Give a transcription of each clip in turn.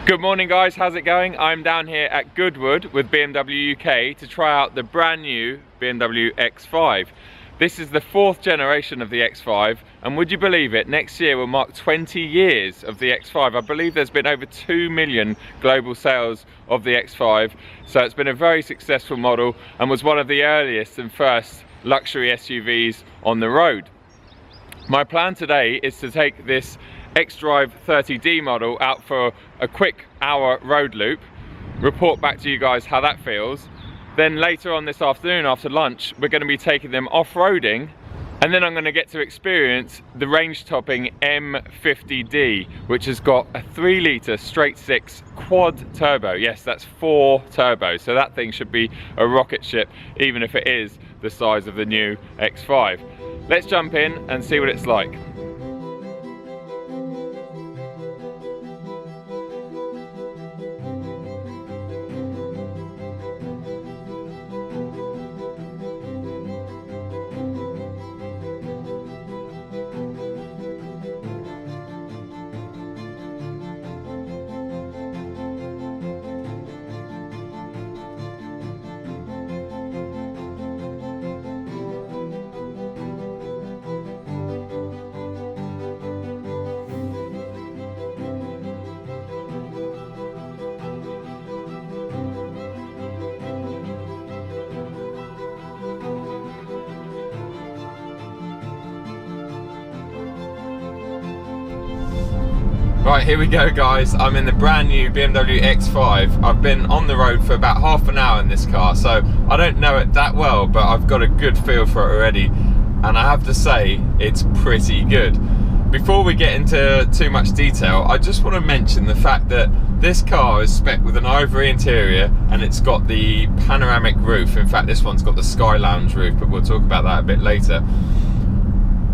Good morning guys, how's it going? I'm down here at Goodwood with BMW UK to try out the brand new BMW X5. This is the 4th generation of the X5, and would you believe it, next year will mark 20 years of the X5. I believe there's been over 2 million global sales of the X5, so it's been a very successful model and was one of the earliest and first luxury SUVs on the road. My plan today is to take this X-Drive 30D model out for a quick hour road loop, report back to you guys how that feels. Then later on this afternoon after lunch, we're going to be taking them off-roading, and then I'm going to get to experience the range-topping M50d, which has got a 3-litre straight-six quad turbo. Yes, that's 4 turbos, so that thing should be a rocket ship, even if it is the size of the new X5. Let's jump in and see what it's like. Right, here we go guys, I'm in the brand new BMW X5. I've been on the road for about half an hour in this car, so I don't know it that well, but I've got a good feel for it already, and I have to say, it's pretty good. Before we get into too much detail, I just want to mention the fact that this car is spec'd with an ivory interior, and it's got the panoramic roof. In fact, this one's got the Sky Lounge roof, but we'll talk about that a bit later.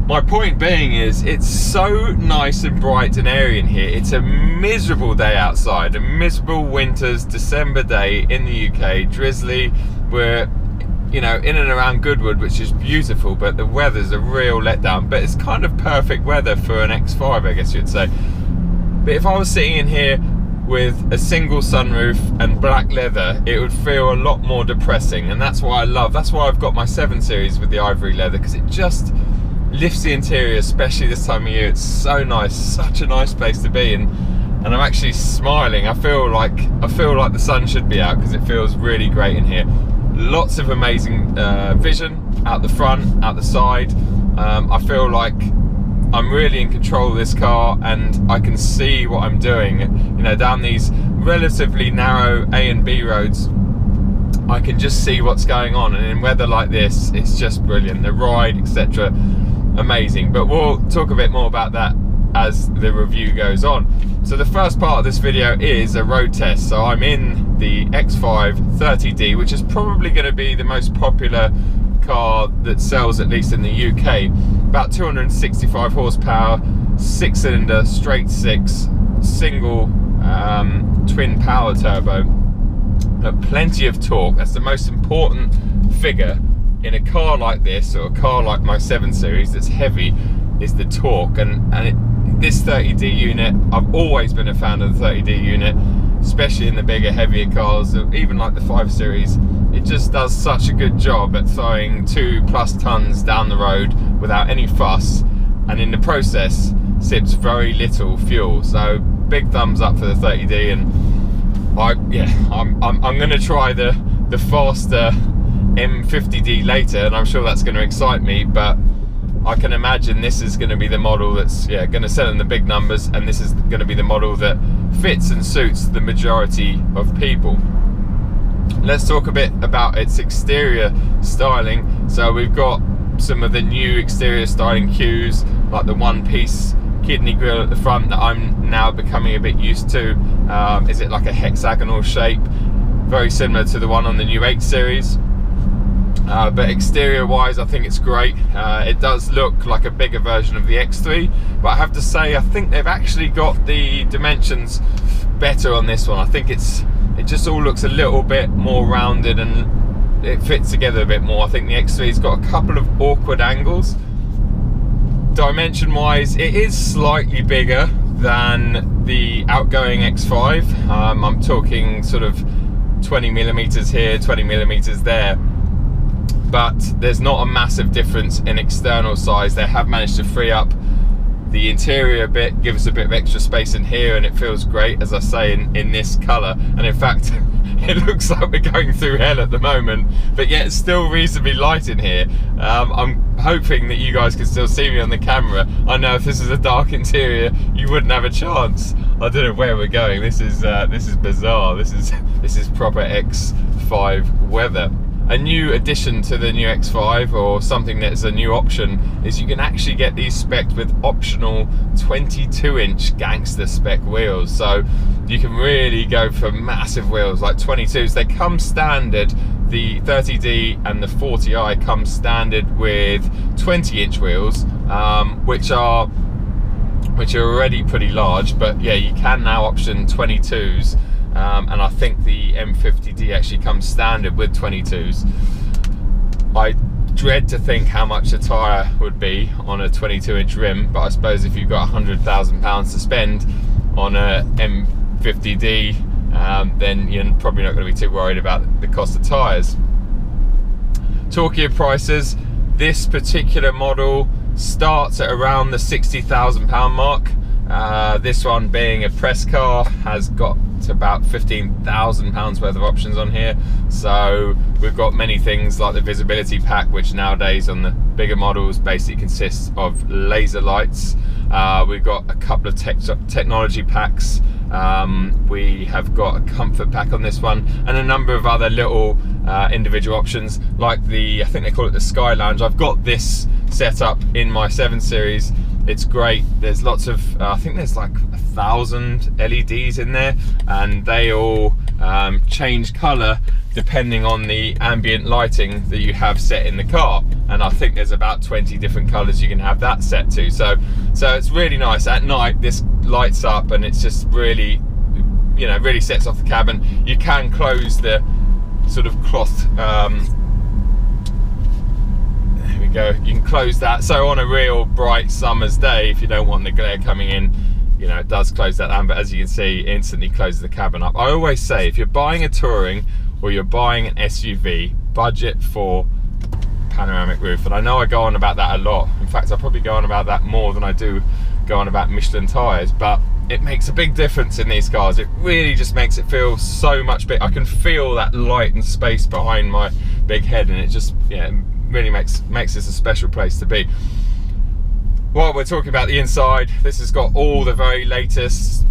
My point being is, it's so nice and bright and airy in here. It's a miserable day outside, a miserable winter's December day in the UK, drizzly. We're, you know, in and around Goodwood, which is beautiful, but the weather's a real letdown. But it's kind of perfect weather for an X5, I guess you'd say. But if I was sitting in here with a single sunroof and black leather, it would feel a lot more depressing, and that's why that's why I've got my 7 Series with the ivory leather, because it just lifts the interior, especially this time of year. It's so nice, such a nice place to be, and I'm actually smiling. I feel like the sun should be out because it feels really great in here. Lots of amazing vision out the front, out the side. I feel like I'm really in control of this car, and I can see what I'm doing. You know, down these relatively narrow A and B roads, I can just see what's going on, and in weather like this, it's just brilliant. The ride, etc., amazing. But we'll talk a bit more about that as the review goes on. So the first part of this video is a road test. So I'm in the X5 30D, which is probably going to be the most popular car that sells, at least in the UK. About 265 horsepower, 6-cylinder, straight-six, single twin power turbo, but plenty of torque. That's the most important figure in a car like this, or a car like my 7 Series that's heavy, is the torque. And this 30D unit, I've always been a fan of the 30D unit, especially in the bigger, heavier cars, even like the 5 Series. It just does such a good job at throwing 2+ tons down the road without any fuss, and in the process sips very little fuel. So big thumbs up for the 30D, and I'm going to try the faster M50d later, and I'm sure that's going to excite me, but I can imagine this is going to be the model that's going to sell in the big numbers, and this is going to be the model that fits and suits the majority of people. Let's talk a bit about its exterior styling. So we've got some of the new exterior styling cues, like the one-piece kidney grille at the front that I'm now becoming a bit used to. Is it like a hexagonal shape, very similar to the one on the new 8 Series. But exterior wise, I think it's great. It does look like a bigger version of the X3, but I have to say, I think they've actually got the dimensions better on this one. I think it just all looks a little bit more rounded, and it fits together a bit more. I think the X3's got a couple of awkward angles. Dimension wise, it is slightly bigger than the outgoing X5. I'm talking sort of 20mm here, 20mm there, but there's not a massive difference in external size. They have managed to free up the interior a bit, give us a bit of extra space in here, and it feels great, as I say, in this colour. And in fact, it looks like we're going through hell at the moment, but yet it's still reasonably light in here. I'm hoping that you guys can still see me on the camera. I know if this is a dark interior, you wouldn't have a chance. I don't know where we're going. This is bizarre. This is proper X5 weather. A new addition to the new X5, or something that's a new option, is you can actually get these spec'd with optional 22-inch gangster spec wheels. So you can really go for massive wheels like 22s. They come standard. The 30D and the 40i come standard with 20-inch wheels, which are already pretty large. But yeah, you can now option 22s. And I think the M50d actually comes standard with 22s. I dread to think how much a tyre would be on a 22-inch rim, but I suppose if you've got £100,000 to spend on a M50d, then you're probably not going to be too worried about the cost of tyres. Talking of prices, this particular model starts at around the £60,000 mark. This one, being a press car, has got about £15,000 worth of options on here. So we've got many things like the visibility pack, which nowadays on the bigger models basically consists of laser lights. We've got a couple of technology packs. We have got a comfort pack on this one, and a number of other little individual options, like I think they call it the Sky Lounge. I've got this set up in my 7 Series. It's great. There's lots of, I think there's like 1,000 LEDs in there, and they all change colour depending on the ambient lighting that you have set in the car. And I think there's about 20 different colours you can have that set to. So it's really nice. At night, this lights up, and it's just really, you know, really sets off the cabin. You can close the sort of cloth. Go. You can close that, so on a real bright summer's day, if you don't want the glare coming in, you know, it does close that down. But as you can see, it instantly closes the cabin up. I always say, if you're buying a touring or you're buying an SUV, budget for panoramic roof. And I know I go on about that a lot. In fact, I probably go on about that more than I do go on about Michelin tyres, but it makes a big difference in these cars. It really just makes it feel so much bigger. I can feel that light and space behind my big head, and it just, yeah, really makes this a special place to be. While we're talking about the inside, this has got all the very latest.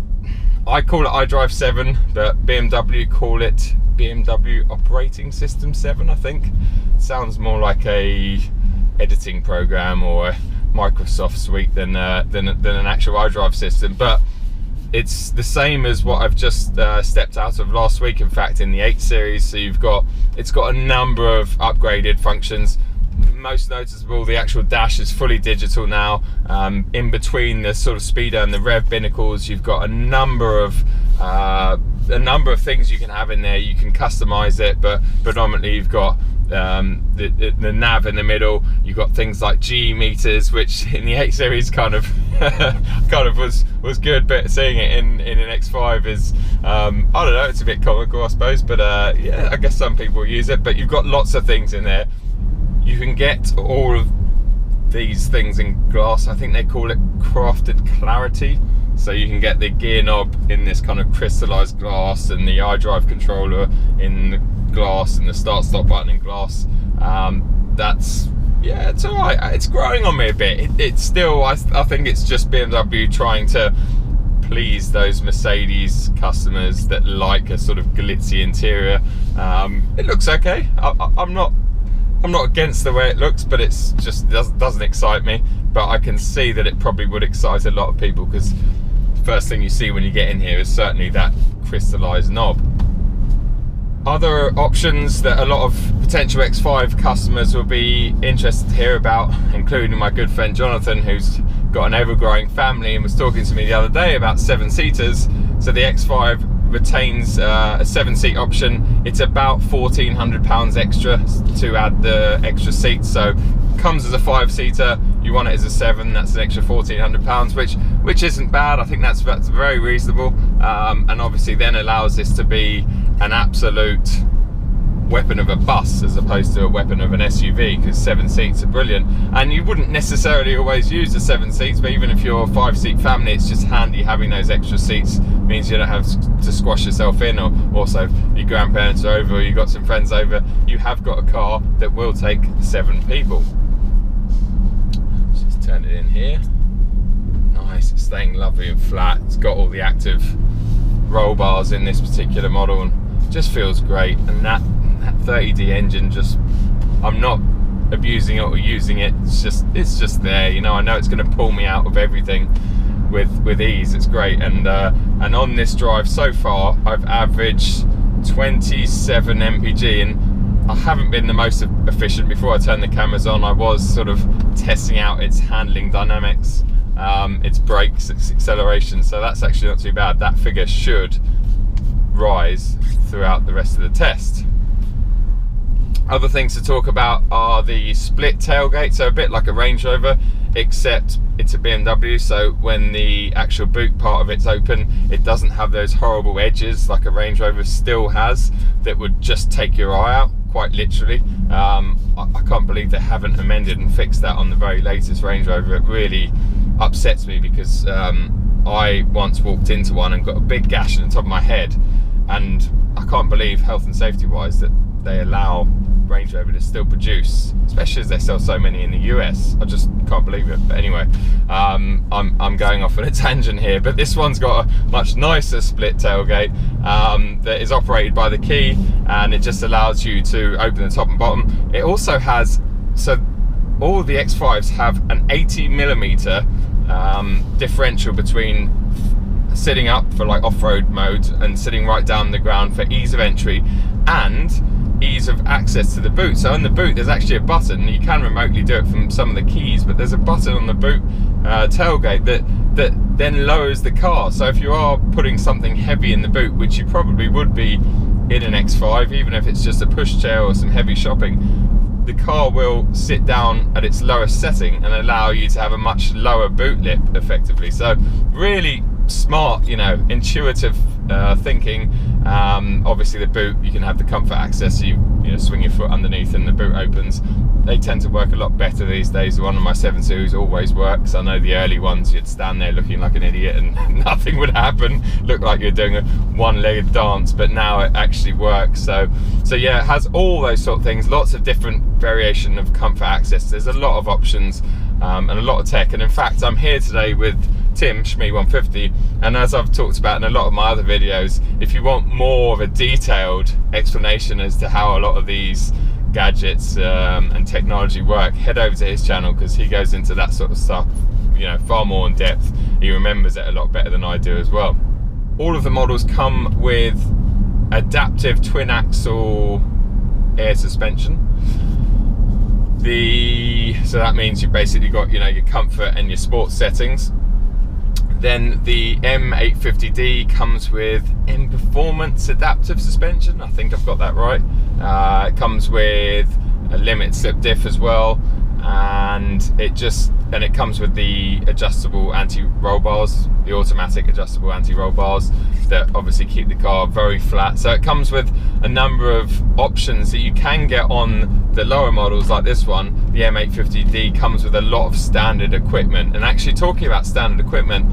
I call it iDrive 7, but BMW call it BMW Operating System 7, I think. Sounds more like a editing program or a Microsoft suite than an actual iDrive system, but it's the same as what I've just stepped out of last week, in fact, in the 8 Series. So it's got a number of upgraded functions. Most noticeable, the actual dash is fully digital now. In between the sort of speedo and the rev binnacles, you've got a number of things you can have in there. You can customize it, but predominantly you've got the nav in the middle. You've got things like G meters, which in the 8 Series kind of was good, but seeing it in an X5 is I don't know, it's a bit comical, I suppose, but yeah, I guess some people use it. But you've got lots of things in there. You can get all of these things in glass. I think they call it crafted clarity. So you can get the gear knob in this kind of crystallized glass, and the iDrive controller in the glass, and the start-stop button in glass. That's, yeah, it's all right. It's growing on me a bit. It's still, I think it's just BMW trying to please those Mercedes customers that like a sort of glitzy interior. It looks okay. I'm not against the way it looks, but it's just doesn't excite me. But I can see that it probably would excite a lot of people, because the first thing you see when you get in here is certainly that crystallized knob. Other options that a lot of potential X5 customers will be interested to hear about, including my good friend Jonathan, who's got an ever-growing family and was talking to me the other day about 7-seaters. So the X5 retains a 7-seat option. It's about £1,400 extra to add the extra seats, so comes as a 5-seater, you want it as a 7, that's an extra £1,400, which isn't bad. I think that's very reasonable, and obviously then allows this to be an absolute weapon of a bus as opposed to a weapon of an SUV, because 7 seats are brilliant. And you wouldn't necessarily always use the 7 seats, but even if you're a 5-seat family, it's just handy having those extra seats. Means you don't have to squash yourself in, or also your grandparents are over or you've got some friends over, you have got a car that will take 7 people. Let's just turn it in here. Nice, it's staying lovely and flat. It's got all the active roll bars in this particular model and just feels great. And that 30D engine, just, I'm not abusing it or using it, it's just there, you know. I know it's going to pull me out of everything with ease. It's great. And on this drive so far I've averaged 27 mpg, and I haven't been the most efficient. Before I turned the cameras on, I was sort of testing out its handling dynamics, its brakes, its acceleration, so that's actually not too bad. That figure should rise throughout the rest of the test. Other things to talk about are the split tailgate, so a bit like a Range Rover, except it's a BMW, so when the actual boot part of it's open, it doesn't have those horrible edges like a Range Rover still has that would just take your eye out, quite literally. I can't believe they haven't amended and fixed that on the very latest Range Rover. It really upsets me, because I once walked into one and got a big gash in the top of my head, and I can't believe, health and safety wise, that they allow Range Rover to still produce, especially as they sell so many in the US. I just can't believe it. But anyway, I'm going off on a tangent here, but this one's got a much nicer split tailgate that is operated by the key, and it just allows you to open the top and bottom. It also has, so all the X5s have an 80mm differential between sitting up for like off-road mode and sitting right down the ground for ease of entry and ease of access to the boot. So on the boot there's actually a button. You can remotely do it from some of the keys, but there's a button on the boot tailgate that then lowers the car. So if you are putting something heavy in the boot, which you probably would be in an X5, even if it's just a pushchair or some heavy shopping, the car will sit down at its lowest setting and allow you to have a much lower boot lip effectively. So really smart, you know, intuitive thinking. Obviously the boot, you can have the comfort access, so you know, swing your foot underneath and the boot opens. They tend to work a lot better these days. One of my 7.2s always works. I know the early ones you'd stand there looking like an idiot and nothing would happen, look like you're doing a one-legged dance, but now it actually works. So yeah, it has all those sort of things, lots of different variation of comfort access. There's a lot of options and a lot of tech. And in fact, I'm here today with Tim, Shmee150, and as I've talked about in a lot of my other videos, if you want more of a detailed explanation as to how a lot of these gadgets and technology work, head over to his channel, because he goes into that sort of stuff, you know, far more in depth. He remembers it a lot better than I do as well. All of the models come with adaptive twin axle air suspension. So that means you've basically got, you know, your comfort and your sports settings. Then the M50d comes with M Performance adaptive suspension. I think I've got that right. It comes with a limit slip diff as well, and it comes with the adjustable anti-roll bars, the automatic adjustable anti-roll bars that obviously keep the car very flat. So it comes with a number of options that you can get on the lower models like this one. The M850d comes with a lot of standard equipment, and actually talking about standard equipment,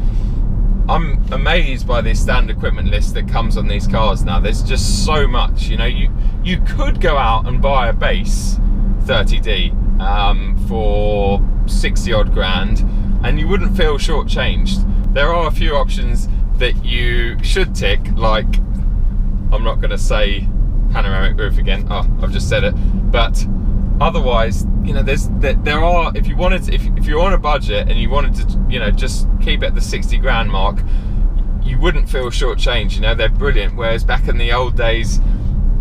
I'm amazed by the standard equipment list that comes on these cars now. There's just so much, you know. You could go out and buy a base 30D for 60 odd grand and you wouldn't feel shortchanged. There are a few options that you should tick, like, I'm not going to say panoramic roof again, I've just said it, but otherwise, you know, there are, if you're on a budget and you wanted to, you know, just keep it at the 60 grand mark, you wouldn't feel shortchanged. You know, they're brilliant. Whereas back in the old days,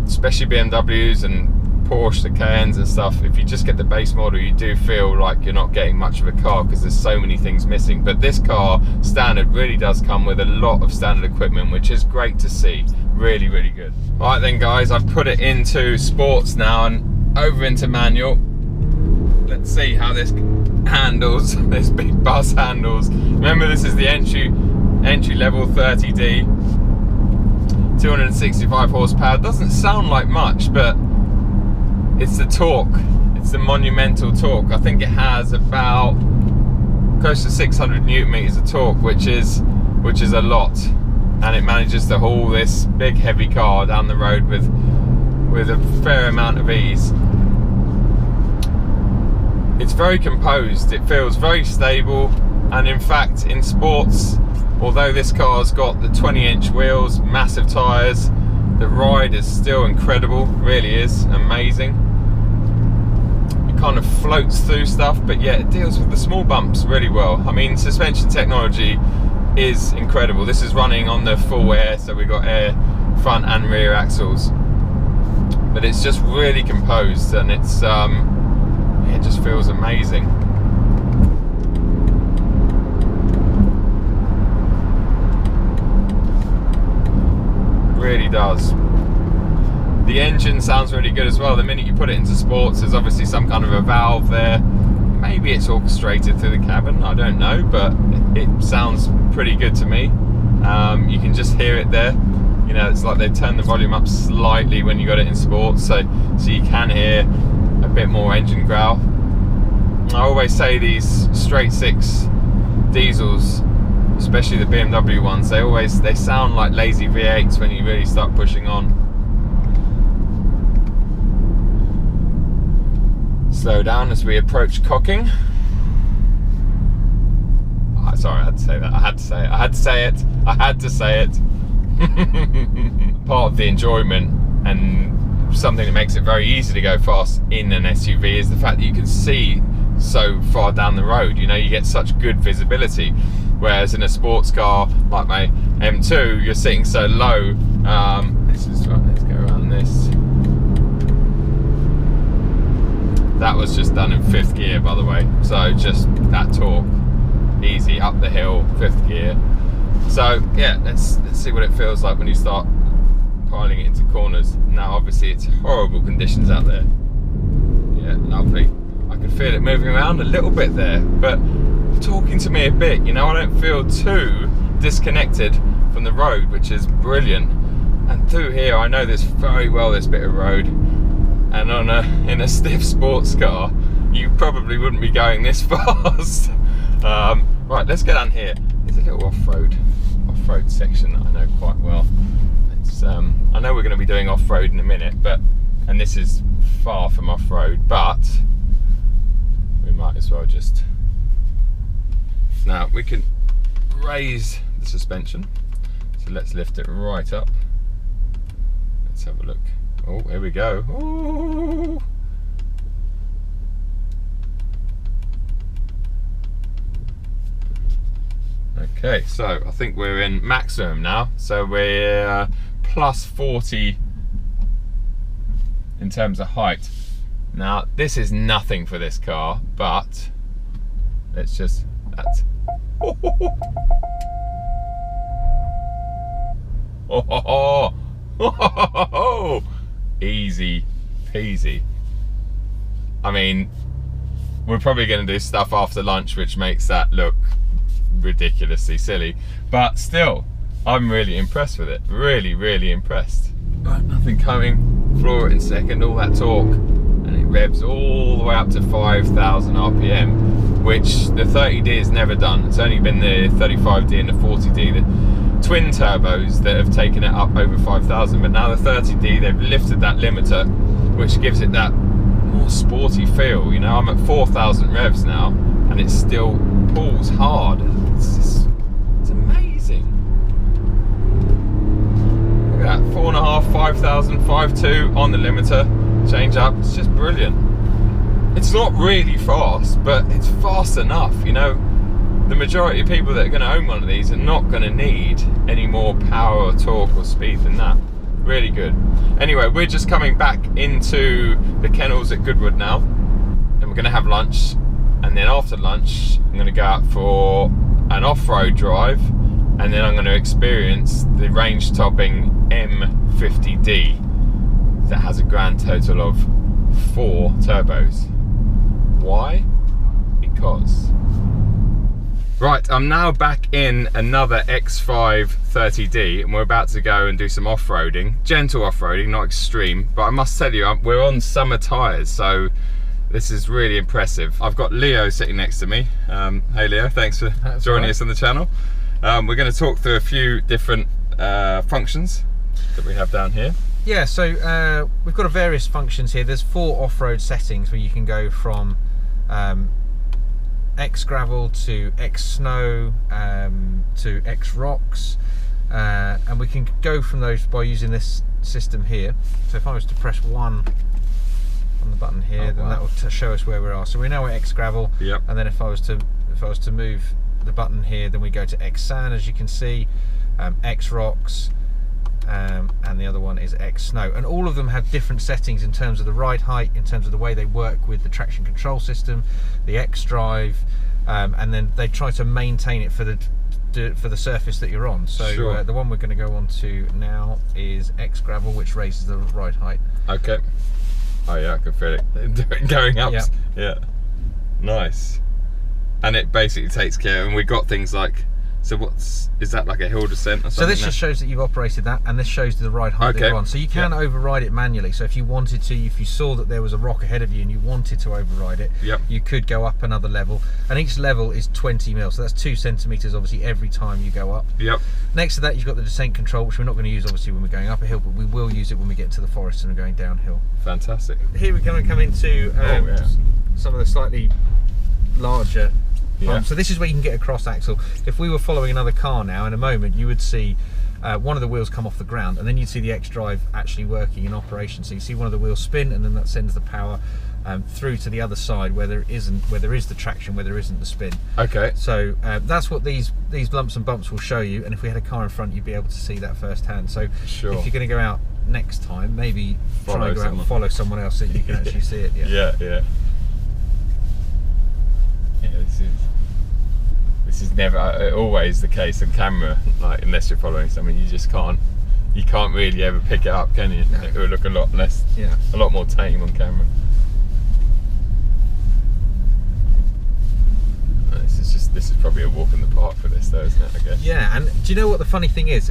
especially BMWs and Porsche, the Cayennes and stuff, if you just get the base model, you do feel like you're not getting much of a car because there's so many things missing. But this car standard really does come with a lot of standard equipment, which is great to see. Really, really good. All right then, guys, I've put it into sports now and over into manual. Let's see how this handles. There's big bus handles. Remember, this is the entry level 30D, 265 horsepower. Doesn't sound like much, but it's the torque. It's the monumental torque. I think it has about close to 600 newton meters of torque, which is a lot, and it manages to haul this big heavy car down the road with a fair amount of ease. It's very composed, it feels very stable, and in fact in sports, although this car's got the 20-inch wheels, massive tyres, the ride is still incredible, really is amazing. It kind of floats through stuff, but yeah, it deals with the small bumps really well. I mean, suspension technology is incredible. This is running on the full air, so we've got air front and rear axles, but it's just really composed, and it just feels amazing. Really does. The engine sounds really good as well. The minute you put it into sports, there's obviously some kind of a valve there. Maybe it's orchestrated through the cabin, I don't know, but it sounds pretty good to me. You can just hear it there. You know, it's like they turn the volume up slightly when you got it in sports, so you can hear a bit more engine growl. I always say these straight six diesels, especially the BMW ones, they sound like lazy V8s when you really start pushing on. Slow down as we approach cocking. Oh, sorry, I had to say that. I had to say it. Part of the enjoyment and something that makes it very easy to go fast in an SUV is the fact that you can see so far down the road. You know, you get such good visibility, whereas in a sports car like my M2, you're sitting so low. Let's go around this. That was just done in 5th gear, by the way, so just that torque, easy up the hill, 5th gear. So yeah, let's see what it feels like when you start piling it into corners. Now obviously it's horrible conditions out there. Yeah, lovely. I can feel it moving around a little bit there, but talking to me a bit, you know, I don't feel too disconnected from the road, which is brilliant. And through here, I know this very well, this bit of road, and in a stiff sports car, you probably wouldn't be going this fast. Right, let's get down here. There's a little off-road section that I know quite well. It's, I know we're going to be doing off-road in a minute, and this is far from off-road, but we might as well just. Now we can raise the suspension, so let's lift it right up. Let's have a look. Oh, here we go. Ooh. Okay, so I think we're in maximum now. So we're plus 40 in terms of height. Now, this is nothing for this car, but let's just, that's. Oh, easy peasy. I mean, we're probably going to do stuff after lunch which makes that look ridiculously silly, but still, I'm really impressed with it. Really impressed. Right, nothing coming. Floor it in second, all that torque, and it revs all the way up to 5,000 RPM, which the 30D has never done. It's only been the 35D and the 40D, the twin turbos, that have taken it up over 5,000, but now the 30D, they've lifted that limiter, which gives it that more sporty feel. You know, I'm at 4,000 revs now, and it still pulls hard. It's amazing. Look at that, 4.5, 5,000, 5.2 on the limiter, change up. It's just brilliant. It's not really fast, but it's fast enough. You know, the majority of people that are going to own one of these are not going to need any more power or torque or speed than that. Really good. Anyway, we're just coming back into the kennels at Goodwood now, and we're going to have lunch, and then after lunch I'm going to go out for an off-road drive, and then I'm going to experience the range-topping M50d that has a grand total of 4 turbos. Why? because. Right, I'm now back in another X5 30D and we're about to go and do some off-roading. Gentle off-roading, not extreme, but I must tell you, we're on summer tyres, so this is really impressive. I've got Leo sitting next to me. Hey Leo, thanks for joining us on the channel. We're going to talk through a few different functions that we have down here. Yeah, so we've got various functions here. There's 4 off-road settings where you can go from X gravel to X snow to X rocks, and we can go from those by using this system here. So if I was to press 1 on the button here, then that will show us where we are. So we know we're X gravel. Yep. And then if I was to move the button here, then we go to X sand, as you can see, X rocks, and the other one is X snow, and all of them have different settings in terms of the ride height, in terms of the way they work with the traction control system, the X drive, and then they try to maintain it for the surface that you're on. So sure. The one we're going to go on to now is X gravel, which raises the ride height. Okay. Oh yeah, I can feel it going up. Yeah. Nice. And it basically takes care, and we got things like, so is that like a hill descent or something? So this just shows that you've operated that, and this shows the ride height that you're on. So you can override it manually. So if you wanted to, if you saw that there was a rock ahead of you and you wanted to override it, you could go up another level. And each level is 20 mil, so that's 2 centimeters obviously every time you go up. Next to that, you've got the descent control, which we're not going to use obviously when we're going up a hill, but we will use it when we get into the forest and we're going downhill. Fantastic. Here we're going to come into some of the slightly larger. So this is where you can get a cross axle. If we were following another car now, in a moment you would see one of the wheels come off the ground, and then you'd see the X drive actually working in operation. So you see one of the wheels spin, and then that sends the power through to the other side where there is the traction, where there isn't the spin. Okay. So that's what these lumps and bumps will show you, and if we had a car in front, you'd be able to see that firsthand. So if you're going to go out next time, maybe try and go out and follow someone else so you can actually see it. Yeah, this is never always the case on camera, like unless you're following someone, you can't really ever pick it up, can you? No. It will look a lot less, a lot more tame on camera. This is probably a walk in the park for this though, isn't it, I guess? Yeah, and do you know what the funny thing is?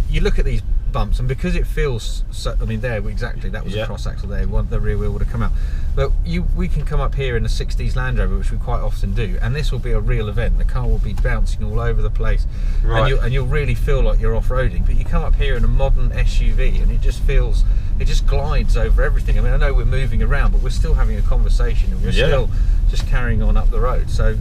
You look at these bumps, and because it feels so, I mean, that was a cross axle there, the rear wheel would have come out, but we can come up here in a 60s Land Rover, which we quite often do, and this will be a real event. The car will be bouncing all over the place, and you'll really feel like you're off-roading. But you come up here in a modern SUV and it just glides over everything. I mean, I know we're moving around, but we're still having a conversation, and we're still just carrying on up the road. So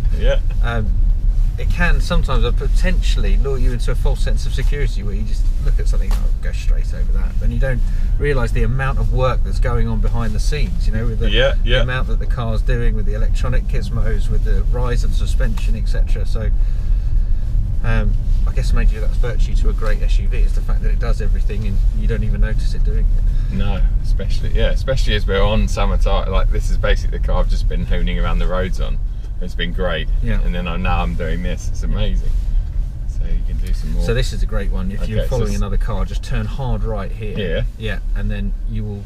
it can sometimes potentially lure you into a false sense of security, where you just look at something, go straight over that, and you don't realise the amount of work that's going on behind the scenes, you know, with the amount that the car's doing, with the electronic gizmos, with the rise of suspension, etc. So I guess maybe that's virtue to a great SUV, is the fact that it does everything and you don't even notice it doing it. No, especially as we're on summer tyre, like this is basically the car I've just been hooning around the roads on. It's been great, and then now I'm doing this. It's amazing. So you can do some more. So this is a great one. If you're following another car, just turn hard right here. Yeah, and then you will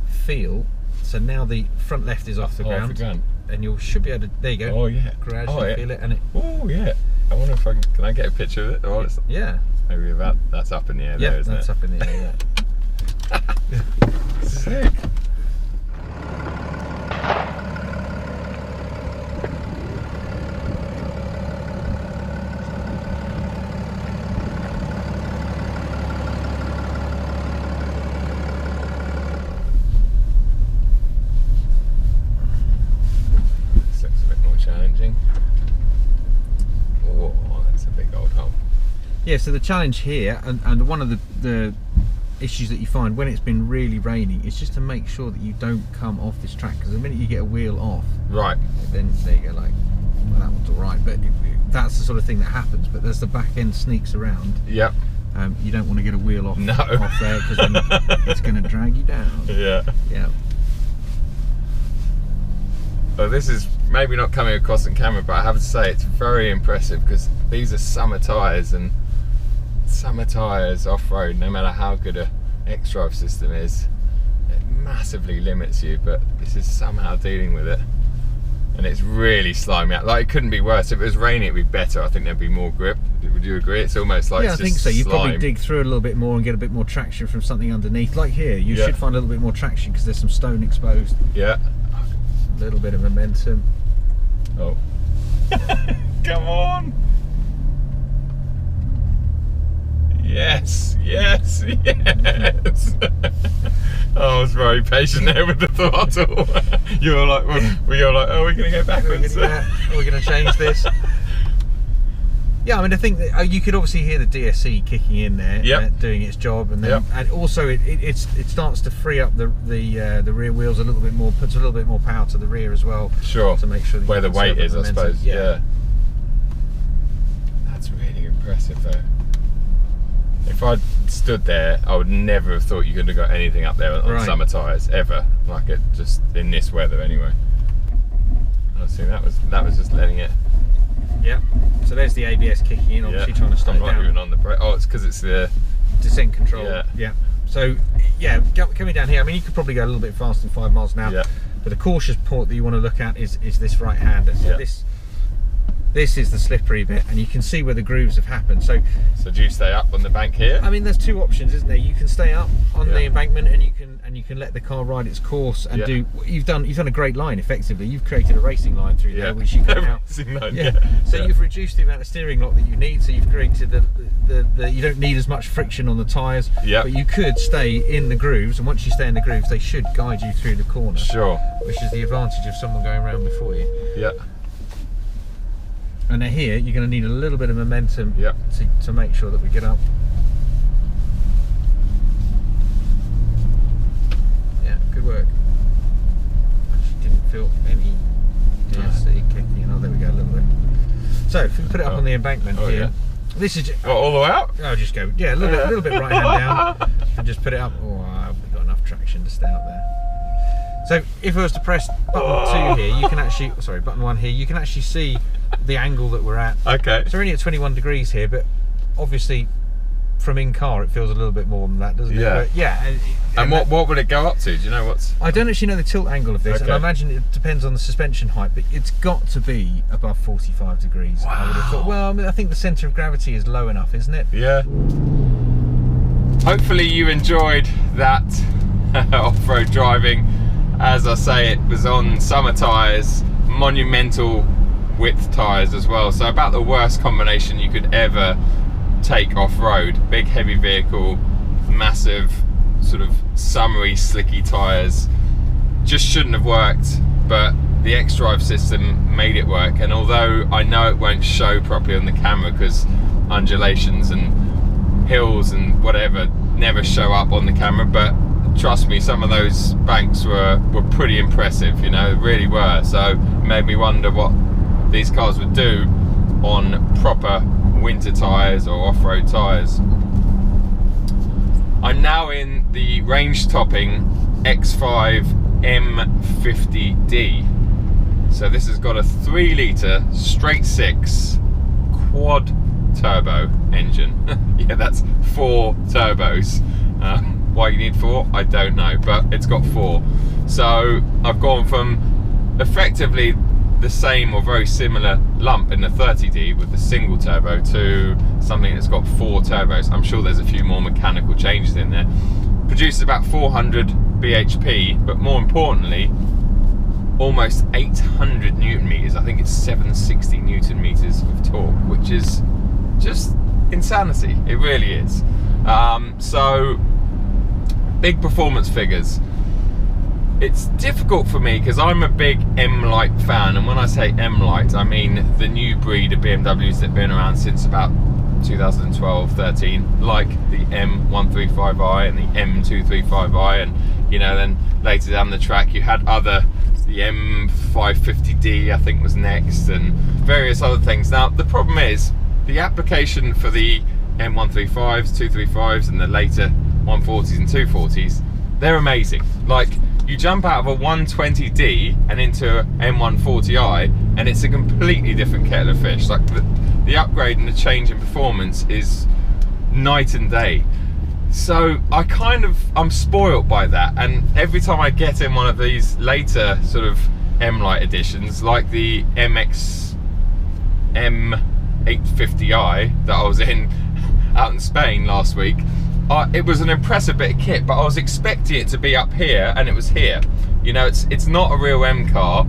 feel. So now the front left is off the ground, and you should be able to. There you go. Oh yeah. Gradually feel it, and it. Oh yeah. I wonder if can I get a picture of it? Oh, it's, maybe that's up in the air there, isn't it? Yeah, that's up in the air. Yeah. Sick. Yeah, so the challenge here, and one of the issues that you find when it's been really raining, is just to make sure that you don't come off this track, because the minute you get a wheel off, then there you go, like, well, that one's all right, but that's the sort of thing that happens. But as the back end sneaks around, you don't want to get a wheel off, off there, because then it's going to drag you down. Yeah. Well, this is maybe not coming across on camera, but I have to say it's very impressive, because these are summer tyres, and summer tyres off-road, no matter how good a X-Drive system is, it massively limits you, but this is somehow dealing with it. and it's really slimy out. Like, it couldn't be worse. If it was raining, it'd be better. I think there'd be more grip. Would you agree? It's almost like, yeah, it's I think so. You slime. probably dig through a little bit more and get a bit more traction from something underneath. Like here, you should find a little bit more traction because there's some stone exposed. Yeah. A little bit of momentum. Oh. Come on. Yes, yes, yes. I was very patient there with the throttle. You were like, we were like, oh, we're going to go backwards. We're going to change this. Yeah, I mean, I think that you could obviously hear the DSC kicking in there, doing its job, and then and also it starts to free up the rear wheels a little bit more, puts a little bit more power to the rear as well. Sure. To make sure that where the weight is, I suppose. Yeah. That's really impressive, though. If I'd stood there, I would never have thought you could have got anything up there on summer tyres ever, like it just in this weather anyway. I see that was just letting it. Yeah. So there's the ABS kicking in, obviously trying to stop it down. I'm not even on the brake. Oh, it's because it's the descent control. Yeah. So yeah, coming down here, I mean, you could probably go a little bit faster than 5 miles an hour. Yeah. But the cautious port that you want to look at is this right hander. So this is the slippery bit, and you can see where the grooves have happened. So do you stay up on the bank here? I mean, there's two options, isn't there? You can stay up on the embankment, and you can let the car ride its course and do. You've done a great line effectively. You've created a racing line through there, which you can now. So you've reduced the amount of steering lock that you need. So you've created the you don't need as much friction on the tyres. Yeah. But you could stay in the grooves, and once you stay in the grooves, they should guide you through the corner. Sure. Which is the advantage of someone going around before you. Yeah. And now here, you're going to need a little bit of momentum to make sure that we get up. Yeah, good work. Actually didn't feel any DSC kicking in. Oh, there we go, a little bit. So, if we put it up on the embankment here, this is... all the way out? I'll just go, a little bit right hand down, and just put it up. Oh, I've got enough traction to stay up there. So, if I was to press button 2 here, you can actually... Sorry, button 1 here, you can actually see the angle that we're at. Okay. So we're only at 21 degrees here, but obviously from in car it feels a little bit more than that, doesn't it? But yeah. And what would it go up to? Do you know what's? I don't actually know the tilt angle of this, and I imagine it depends on the suspension height, but it's got to be above 45 degrees. Wow. I would have thought. Well, I mean, I think the centre of gravity is low enough, isn't it? Yeah. Hopefully you enjoyed that off-road driving. As I say, it was on summer tyres, monumental width tyres as well, so about the worst combination you could ever take off-road. Big heavy vehicle, massive sort of summery slicky tyres, just shouldn't have worked, but the X-Drive system made it work. And although I know it won't show properly on the camera because undulations and hills and whatever never show up on the camera, but trust me, some of those banks were pretty impressive, you know, really were. So it made me wonder what these cars would do on proper winter tyres or off-road tyres. I'm now in the range-topping X5 M50d. So this has got a 3-litre straight 6 quad turbo engine. Yeah, that's 4 turbos. Why you need 4, I don't know, but it's got 4. So I've gone from effectively the same or very similar lump in the 30D with the single turbo to something that's got 4 turbos. I'm sure there's a few more mechanical changes in there. Produces about 400 bhp, but more importantly, almost 800 newton meters. I think it's 760 newton meters of torque, which is just insanity. It really is. So big performance figures. It's difficult for me because I'm a big M-Lite fan, and when I say M-Lite, I mean the new breed of BMWs that have been around since about 2012-13, like the M135i and the M235i, and you know, then later down the track you had the M550d I think was next, and various other things. Now the problem is the application for the M135s, 235s, and the later 140s and 240s, they're amazing. Like, you jump out of a 120D and into an M140i, and it's a completely different kettle of fish. Like, the upgrade and the change in performance is night and day. So I'm spoiled by that, and every time I get in one of these later sort of M-Lite editions, like the M50d that I was in out in Spain last week. It was an impressive bit of kit, but I was expecting it to be up here, and it was here. You know, it's not a real M car,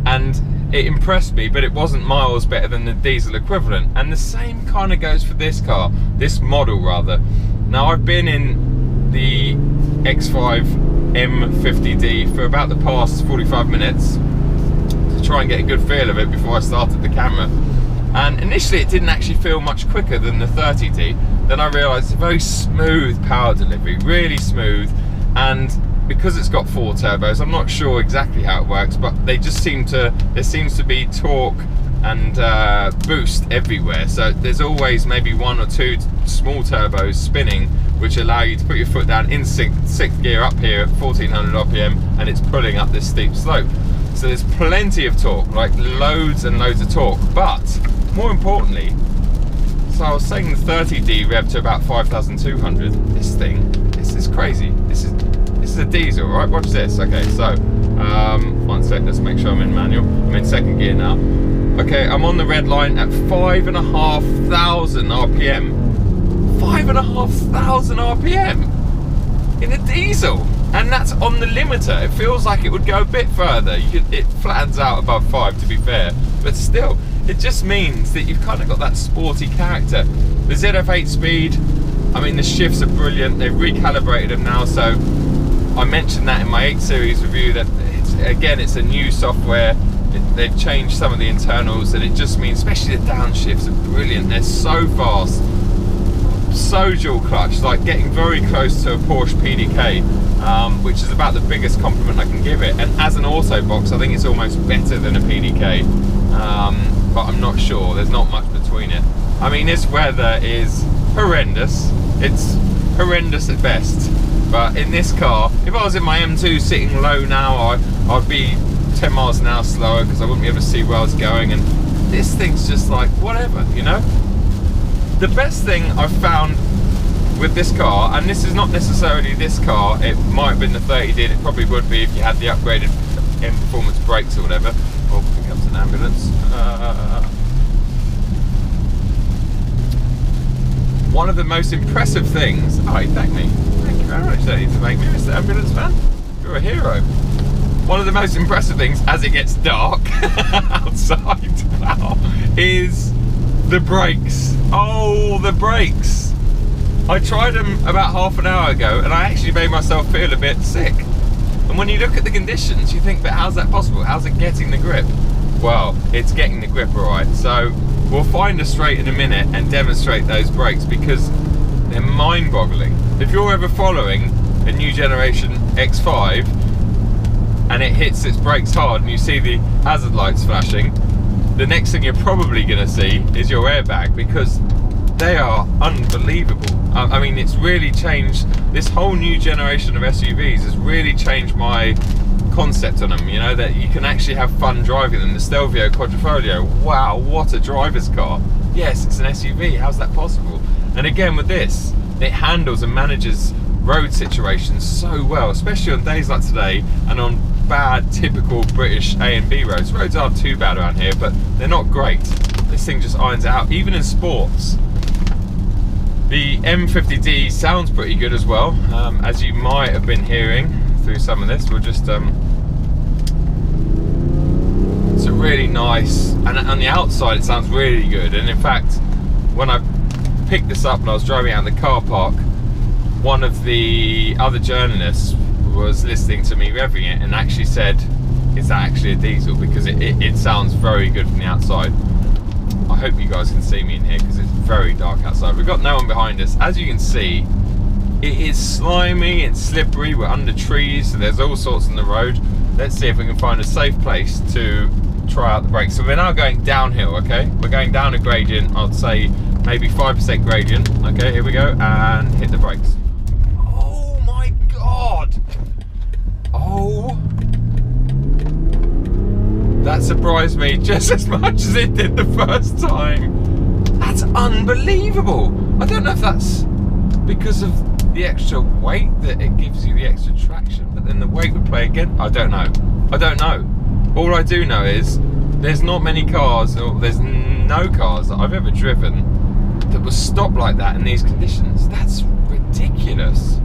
and it impressed me, but it wasn't miles better than the diesel equivalent. And the same kind of goes for this car, this model rather. Now, I've been in the X5 M50d for about the past 45 minutes to try and get a good feel of it before I started the camera. And initially it didn't actually feel much quicker than the 30d. Then I realised it's a very smooth power delivery, really smooth, and because it's got 4 turbos, I'm not sure exactly how it works, but they just there seems to be torque and boost everywhere. So there's always maybe 1 or 2 small turbos spinning, which allow you to put your foot down in 6th gear up here at 1400 RPM, and it's pulling up this steep slope. So there's plenty of torque, like loads and loads of torque. But more importantly, so I was saying the 30d rev to about 5,200. This is crazy. This is a diesel, right? Watch this. Okay, so 1 sec, let's make sure I'm in manual. I'm in 2nd gear now. Okay, I'm on the red line at 5,500 RPM. 5,500 RPM in a diesel, and that's on the limiter. It feels like it would go a bit further. It flattens out above 5, to be fair, but still, it just means that you've kind of got that sporty character. The ZF8 speed, I mean, the shifts are brilliant. They've recalibrated them now, so I mentioned that in my 8 Series review, that it's a new software. They've changed some of the internals, and it just means, especially the downshifts are brilliant. They're so fast, so dual clutch, like getting very close to a Porsche PDK, which is about the biggest compliment I can give it. And as an auto box, I think it's almost better than a PDK, but I'm not sure. There's not much between it. I mean, this weather is horrendous. It's horrendous at best. But in this car, if I was in my M2 sitting low now, I'd be 10 miles an hour slower because I wouldn't be able to see where I was going. And this thing's just like whatever, you know. The best thing I've found with this car, and this is not necessarily this car, it might have been the 30d, it probably would be if you had the upgraded M Performance brakes or whatever. Oh, here comes an ambulance. One of the most impressive things, oh, he thanked me. Thank you very much. You don't need to thank me, Mr. Ambulance Man. You're a hero. One of the most impressive things as it gets dark outside now is the brakes. Oh, the brakes. I tried them about half an hour ago, and I actually made myself feel a bit sick. And when you look at the conditions, you think, but how's that possible? How's it getting the grip? Well, it's getting the grip all right. So we'll find a straight in a minute and demonstrate those brakes, because they're mind-boggling. If you're ever following a new generation X5 and it hits its brakes hard and you see the hazard lights flashing, the next thing you're probably going to see is your airbag, because they are unbelievable. I mean, it's really changed. This whole new generation of SUVs has really changed my concept on them, you know, that you can actually have fun driving them. The Stelvio Quadrifoglio, wow, what a driver's car. Yes, it's an SUV, how's that possible? And again with this, it handles and manages road situations so well, especially on days like today and on bad typical British A and B roads. Roads aren't too bad around here, but they're not great. This thing just irons it out, even in sports. The M50d sounds pretty good as well, as you might have been hearing through some of this. We'll just it's a really nice, and on the outside it sounds really good. And in fact, when I picked this up and I was driving out in the car park, one of the other journalists was listening to me revving it and actually said, is that actually a diesel? Because it sounds very good from the outside. I hope you guys can see me in here because it's very dark outside. We've got no one behind us. As you can see, it is slimy, it's slippery, we're under trees, so there's all sorts on the road. Let's see if we can find a safe place to try out the brakes. So we're now going downhill, okay? We're going down a gradient, I'd say maybe 5% gradient. Okay, here we go, and hit the brakes. Oh my God! Oh! That surprised me just as much as it did the first time. That's unbelievable. I don't know if that's because of the extra weight that it gives you, the extra traction, but then the weight would play again. I don't know. I don't know. All I do know is there's not many cars, or there's no cars that I've ever driven that was stopped like that in these conditions. That's ridiculous.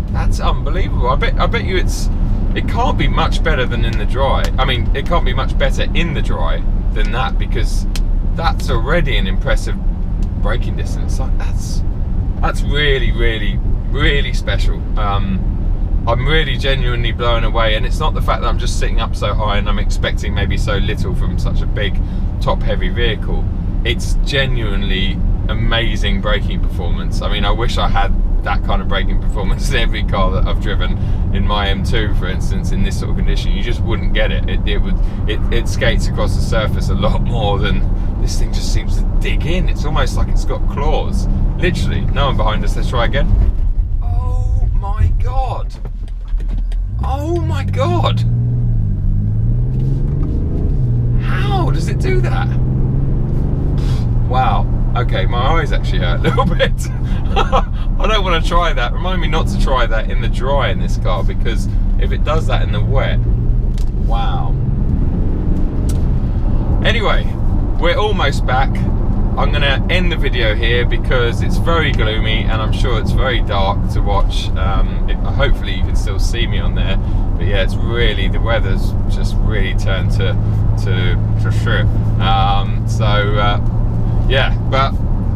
That's unbelievable. I bet you it can't be much better than in the dry. I mean, it can't be much better in the dry than that, because that's already an impressive braking distance. Like that's really, really, really special. I'm really genuinely blown away, and it's not the fact that I'm just sitting up so high and I'm expecting maybe so little from such a big top heavy vehicle. It's genuinely amazing braking performance. I mean, I wish I had that kind of braking performance in every car that I've driven. In my M2, for instance, in this sort of condition, you just wouldn't get it. It skates across the surface a lot more than this thing. Just seems to dig in. It's almost like it's got claws. Literally. No one behind us. Let's try again. Oh my god. Oh my god. How does it do that? Wow. Okay, my eyes actually hurt a little bit. I don't want to try that. Remind me not to try that in the dry in this car, because if it does that in the wet, wow. Anyway, we're almost back. I'm going to end the video here because it's very gloomy and I'm sure it's very dark to watch. Hopefully you can still see me on there. But yeah, it's really, the weather's just really turned to shit. Yeah, but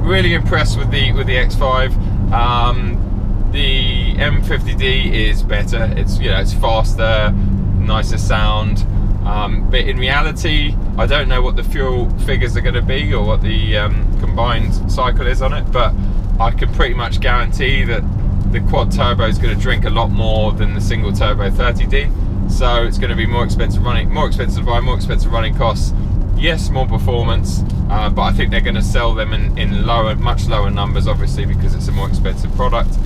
really impressed with the X5. The M50d is better. It's, you know, it's faster, nicer sound. But in reality, I don't know what the fuel figures are going to be or what the combined cycle is on it, but I can pretty much guarantee that the quad turbo is going to drink a lot more than the single turbo 30d. So it's going to be more expensive running, more expensive to buy, more expensive running costs. Yes, more performance, but I think they're going to sell them in lower, much lower numbers, obviously, because it's a more expensive product.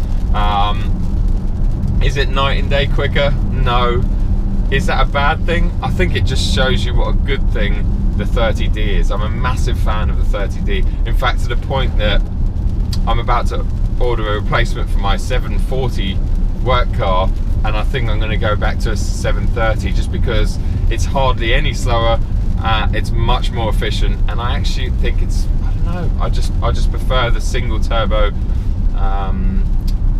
Is it night and day quicker? No. Is that a bad thing? I think it just shows you what a good thing the 30d is. I'm a massive fan of the 30d. In fact, to the point that I'm about to order a replacement for my 740 work car, and I think I'm going to go back to a 730 just because it's hardly any slower. It's much more efficient, and I actually think it's, I don't know, I just prefer the single turbo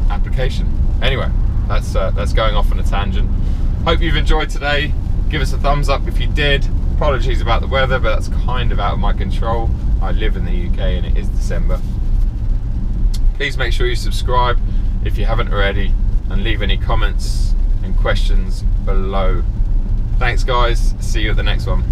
application. Anyway, that's going off on a tangent. Hope you've enjoyed today. Give us a thumbs up if you did. Apologies about the weather, but that's kind of out of my control. I live in the UK and it is December. Please make sure you subscribe if you haven't already, and leave any comments and questions below. Thanks guys, see you at the next one.